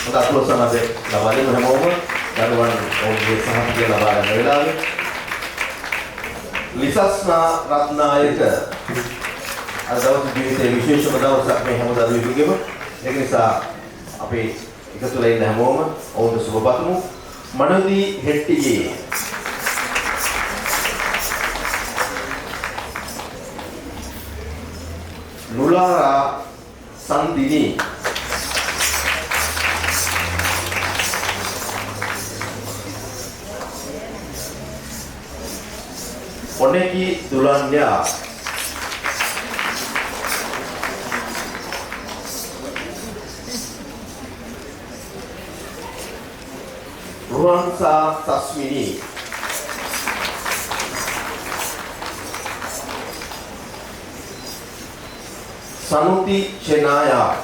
හොඳ අතුල සමග ලබා දෙමු හැමෝම. දරුවන් ඔවුන්ගේ සහතිකය ලබා ගන්න වෙලාවේ ලිසස්නා රත්නායක අද දවසේ ජීවිතයේ විශේෂම දවසක් මේ හැම දරුවෙකුගේම. ඒක නිසා අපි එකතු වෙලා ඉන්න හැමෝම ඔවුන්ට සුබ පතමු. මනෝදී හෙට්ටිගේ නුලාරා සන්දිනී ඔනෙකි දුලන්යා රුවන්සා තස්මිනී සනුති චෙනායා